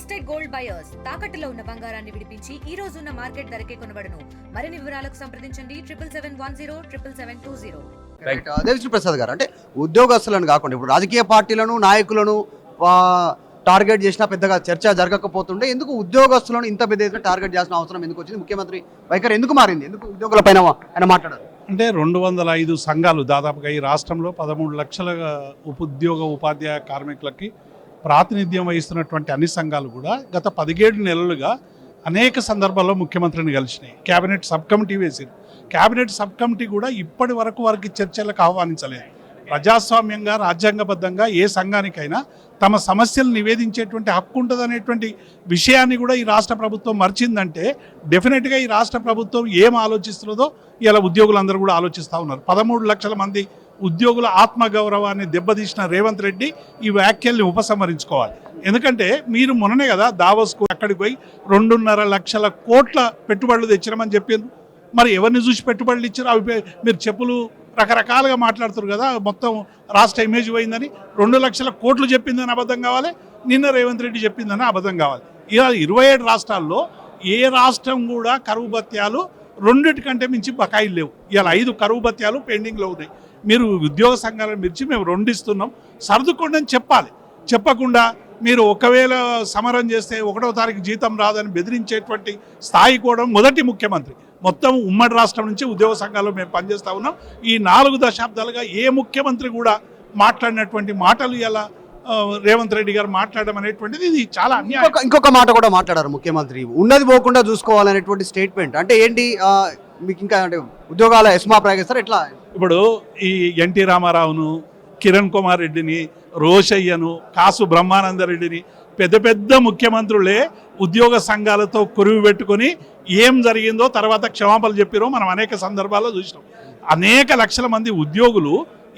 Trusted gold buyers తాకట్టులో ఉన్న బంగారాన్ని విడిపించి ఈ రోజు ఉన్న మార్కెట్ ధరకే కొనబడును. మరిన్ని వివరాలకు సంప్రదించండి 77107720. దేవిశ్రీ ప్రసాద్ గారు, అంటే ఉద్యోగస్తులను కాకుండా ఇప్పుడు రాజకీయ పార్టీలను నాయకులను టార్గెట్ చేసినా పెద్దగా చర్చ జరగకపోతుండే ఎందుకు ఉద్యోగస్తులను ఇంత పెద్ద ఎత్తున టార్గెట్ చేసిన అవసరం ఎందుకు వచ్చింది? ముఖ్యమంత్రి వైఖరి ఎందుకు మారింది? ఎందుకు ఉద్యోగుల పైన ఆయన మాట్లాడారు? అంటే 205 సంఘాలు దాదాపుగా ఈ రాష్ట్రంలో 13 లక్షల ఉద్యోగ ఉపాధ్యాయ కార్మికులకి ప్రాతినిధ్యం వహిస్తున్నటువంటి అన్ని సంఘాలు కూడా గత 17 నెలలుగా అనేక సందర్భాల్లో ముఖ్యమంత్రిని కలిసినాయి. క్యాబినెట్ సబ్ కమిటీ వేసింది. క్యాబినెట్ సబ్ కమిటీ కూడా ఇప్పటి వరకు వారికి చర్చలకు ఆహ్వానించలేదు. ప్రజాస్వామ్యంగా రాజ్యాంగబద్ధంగా ఏ సంఘానికైనా తమ సమస్యలు నివేదించేటువంటి హక్కు ఉంటుందనేటువంటి విషయాన్ని కూడా ఈ రాష్ట్ర ప్రభుత్వం మర్చిందంటే డెఫినెట్గా ఈ రాష్ట్ర ప్రభుత్వం ఏం ఆలోచిస్తున్నదో ఇలా ఉద్యోగులందరూ కూడా ఆలోచిస్తూ ఉన్నారు. 13 లక్షల మంది ఉద్యోగుల ఆత్మగౌరవాన్ని దెబ్బతీసిన రేవంత్ రెడ్డి ఈ వ్యాఖ్యల్ని ఉపసంహరించుకోవాలి. ఎందుకంటే మీరు మొన్ననే కదా దావోస్కు అక్కడికి పోయి 2.5 లక్షల కోట్ల పెట్టుబడులు తెచ్చినామని చెప్పారు. మరి ఎవరిని చూసి పెట్టుబడులు ఇచ్చారు? అవి మీరు చెప్పులు రకరకాలుగా మాట్లాడుతారు కదా, మొత్తం రాష్ట్ర ఇమేజ్ పోయిందని. 2 లక్షల కోట్లు చెప్పిందని అబద్ధం కావాలి, నిన్న రేవంత్ రెడ్డి చెప్పిందని అబద్ధం కావాలి. ఇలా 27 రాష్ట్రాల్లో ఏ రాష్ట్రం కూడా కరువు భత్యాలు 2 కంటే మించి బకాయిలు లేవు. ఇలా 5 కరువు భత్యాలు పెండింగ్లో ఉన్నాయి. మీరు ఉద్యోగ సంఘాలను మించి మేము 2 ఇస్తున్నాం, సర్దుకోండి అని చెప్పాలి. చెప్పకుండా మీరు ఒకవేళ సమరం చేస్తే 1వ తారీఖు జీతం రాదని బెదిరించేటువంటి స్థాయి కూడా మొదటి ముఖ్యమంత్రి. మొత్తం ఉమ్మడి రాష్ట్రం నుంచి ఉద్యోగ సంఘాల్లో మేము పనిచేస్తూ ఉన్నాం. ఈ 4 దశాబ్దాలుగా ఏ ముఖ్యమంత్రి కూడా మాట్లాడినటువంటి మాటలు ఇలా రేవంత్ రెడ్డి గారు మాట్లాడడం అనేటువంటిది ఇది చాలా అన్యాయం. ఇంకొక మాట కూడా మాట్లాడారు ముఖ్యమంత్రి, ఉన్నది పోకుండా చూసుకోవాలనేటువంటి స్టేట్మెంట్. అంటే ఏంటి మీకు ఇంకా అంటే ఉద్యోగాల ఎస్మా ప్రయోగిస్తారు ఎట్లా? ఇప్పుడు ఈ ఎన్టీ రామారావును, కిరణ్ కుమార్ రెడ్డిని, రోషయ్యను, కాసు బ్రహ్మానందరెడ్డిని పెద్ద పెద్ద ముఖ్యమంత్రులే ఉద్యోగ సంఘాలతో కురువు పెట్టుకొని ఏం జరిగిందో తర్వాత క్షమాపణలు చెప్పారో మనం అనేక సందర్భాల్లో చూసినాం. అనేక లక్షల మంది ఉద్యోగులు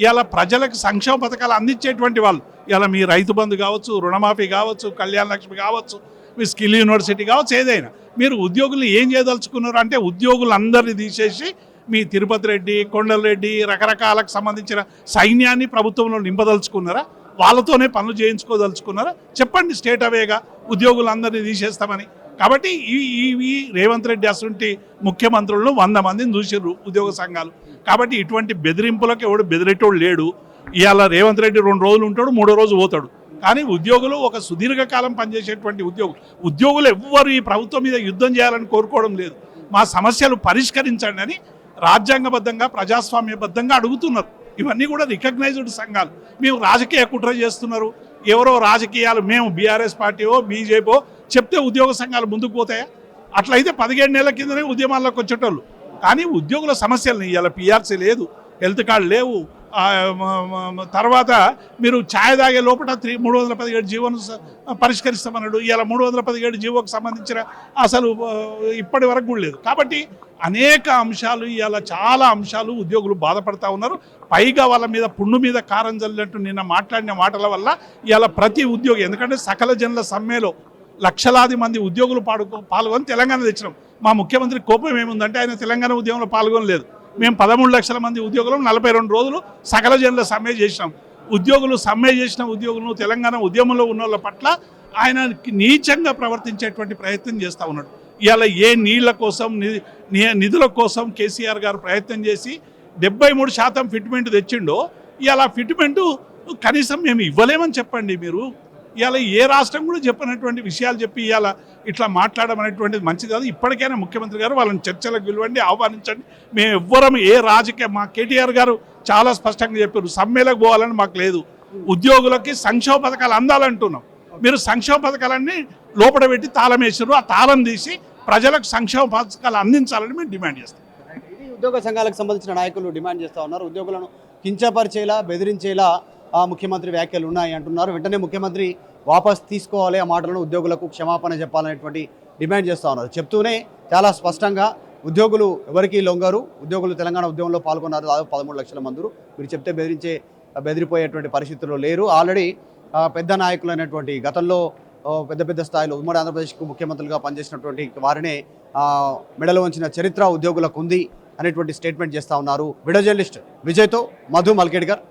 ఇలా ప్రజలకు సంక్షేమ పథకాలు అందించేటువంటి వాళ్ళు. ఇలా మీ రైతు బంధు కావచ్చు, రుణమాఫీ కావచ్చు, కళ్యాణ లక్ష్మి కావచ్చు, మీ స్కిల్ యూనివర్సిటీ కావచ్చు, ఏదైనా మీరు ఉద్యోగులు ఏం చేయదలుచుకున్నారు అంటే ఉద్యోగులందరినీ తీసేసి మీ తిరుపతి రెడ్డి, కొండలరెడ్డి రకరకాలకు సంబంధించిన సైన్యాన్ని ప్రభుత్వంలో నింపదలుచుకున్నారా? వాళ్ళతోనే పనులు చేయించుకోదలుచుకున్నారా? చెప్పండి స్టేట్ అవేగా ఉద్యోగులందరినీ తీసేస్తామని. కాబట్టి ఈ రేవంత్ రెడ్డి అసంటి ముఖ్యమంత్రులను 100 మందిని చూసిర్రు ఉద్యోగ సంఘాలు. కాబట్టి ఇటువంటి బెదిరింపులకు ఎవడు బెదిరేటోడు లేడు. ఇవాళ రేవంత్ రెడ్డి 2 రోజులు ఉంటాడు, 3వ రోజు పోతాడు. కానీ ఉద్యోగులు ఒక సుదీర్ఘకాలం పనిచేసేటువంటి ఉద్యోగులు ఎవ్వరు ఈ ప్రభుత్వం మీద యుద్ధం చేయాలని కోరుకోవడం లేదు. మా సమస్యలు పరిష్కరించండి అని రాజ్యాంగబద్ధంగా ప్రజాస్వామ్యబద్ధంగా అడుగుతున్నారు. ఇవన్నీ కూడా రికగ్నైజ్డ్ సంఘాలు. మేము రాజకీయ కుట్ర చేస్తున్నారు, ఎవరో రాజకీయాలు మేము బీఆర్ఎస్ పార్టీయో బీజేపీయో చెప్తే ఉద్యోగ సంఘాలు ముందుకు పోతాయా? అట్లయితే 17 నెలల కిందనే ఉద్యమాల్లోకి వచ్చేటోళ్ళు. కానీ ఉద్యోగుల సమస్యలని ఇలా పిఆర్సీ లేదు, హెల్త్ కార్డు లేవు, తర్వాత మీరు ఛాయ్ తాగే లోపల 317 జీవోను పరిష్కరిస్తామన్నాడు. ఇలా 317 జీవోకు సంబంధించిన అసలు ఇప్పటి వరకు కూడా లేదు. కాబట్టి అనేక అంశాలు ఇలా చాలా అంశాలు ఉద్యోగులు బాధపడతా ఉన్నారు. పైగా వాళ్ళ మీద పుండు మీద కారం జల్లినట్టు నిన్న మాట్లాడిన మాటల వల్ల ఇలా ప్రతి ఉద్యోగి, ఎందుకంటే సకల జనుల సమ్మెలో లక్షలాది మంది ఉద్యోగులు పాల్గొని తెలంగాణ తెచ్చినాం. మా ముఖ్యమంత్రి కోపం ఏముందంటే ఆయన తెలంగాణ ఉద్యమంలో పాల్గొనలేదు. మేము 13 లక్షల మంది ఉద్యోగులు 42 రోజులు సకల జనుల సమ్మె చేసినాం. ఉద్యోగులు సమ్మె చేసిన ఉద్యోగులను తెలంగాణ ఉద్యమంలో ఉన్న వాళ్ళ పట్ల ఆయన నీచంగా ప్రవర్తించేటువంటి ప్రయత్నం చేస్తూ ఉన్నాడు. ఇవాళ ఏ నీళ్ల కోసం నిధుల కోసం కేసీఆర్ గారు ప్రయత్నం చేసి 73% ఫిట్మెంట్ తెచ్చిండో ఇవాళ ఫిట్మెంటు కనీసం మేము ఇవ్వలేమని చెప్పండి. మీరు ఇవాళ ఏ రాష్ట్రం కూడా చెప్పినటువంటి విషయాలు చెప్పి ఇవాళ ఇట్లా మాట్లాడడం అనేటువంటిది మంచిది కాదు. ఇప్పటికైనా ముఖ్యమంత్రి గారు వాళ్ళని చర్చలకు పిలవండి, ఆహ్వానించండి. మేము ఎవ్వరం ఏ రాజకీయ, మా కేటీఆర్ గారు చాలా స్పష్టంగా చెప్పారు, సమ్మెలకు పోవాలని మాకు లేదు, ఉద్యోగులకి సంక్షేమ పథకాలు అందాలంటున్నాం. మీరు సంక్షేమ పథకాలన్నీ లోపల పెట్టి తాళం వేసారు. ఆ తాళం తీసి ప్రజలకు సంక్షేమ పథకాలు అందించాలని మేము డిమాండ్ చేస్తాం. ఇది ఉద్యోగ సంఘాలకు సంబంధించిన నాయకులు డిమాండ్ చేస్తూ ఉన్నారు. ఉద్యోగులను కించపరిచేలా, బెదిరించేలా ముఖ్యమంత్రి వ్యాఖ్యలు ఉన్నాయి అంటున్నారు. వెంటనే ముఖ్యమంత్రి వాపస్ తీసుకోవాలి, ఆ మాటలను ఉద్యోగులకు క్షమాపణ చెప్పాలనేటువంటి డిమాండ్ చేస్తూ ఉన్నారు. చెప్తూనే చాలా స్పష్టంగా ఉద్యోగులు ఎవరికి లొంగరు, ఉద్యోగులు తెలంగాణ ఉద్యమంలో పాల్గొన్నారు. దాదాపు 13 లక్షల మంది. మీరు చెప్తే బెదిరిపోయేటువంటి పరిస్థితుల్లో లేరు. ఆల్రెడీ పెద్ద నాయకులైనటువంటి గతంలో పెద్ద పెద్ద స్థాయిలో ఉమ్మడి ఆంధ్రప్రదేశ్కు ముఖ్యమంత్రులుగా పనిచేసినటువంటి వారినే మెడలు వంచిన చరిత్ర ఉద్యోగులకు ఉంది అనేటువంటి స్టేట్మెంట్ చేస్తూ ఉన్నారు. వీడియో జర్నలిస్ట్ విజయ్తో మధు మల్కేడ్కర్,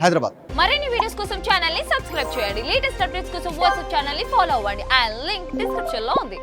హైదరాబాద్. మరిన్ని వీడియోస్ కోసం ఛానల్ ని సబ్స్క్రైబ్ చేయండి. లేటెస్ట్ అప్డేట్స్ కోసం వాట్సాప్ ఛానల్ ని ఫాలో అవ్వండి. ఆ లింక్ డిస్క్రిప్షన్ లో ఉంది.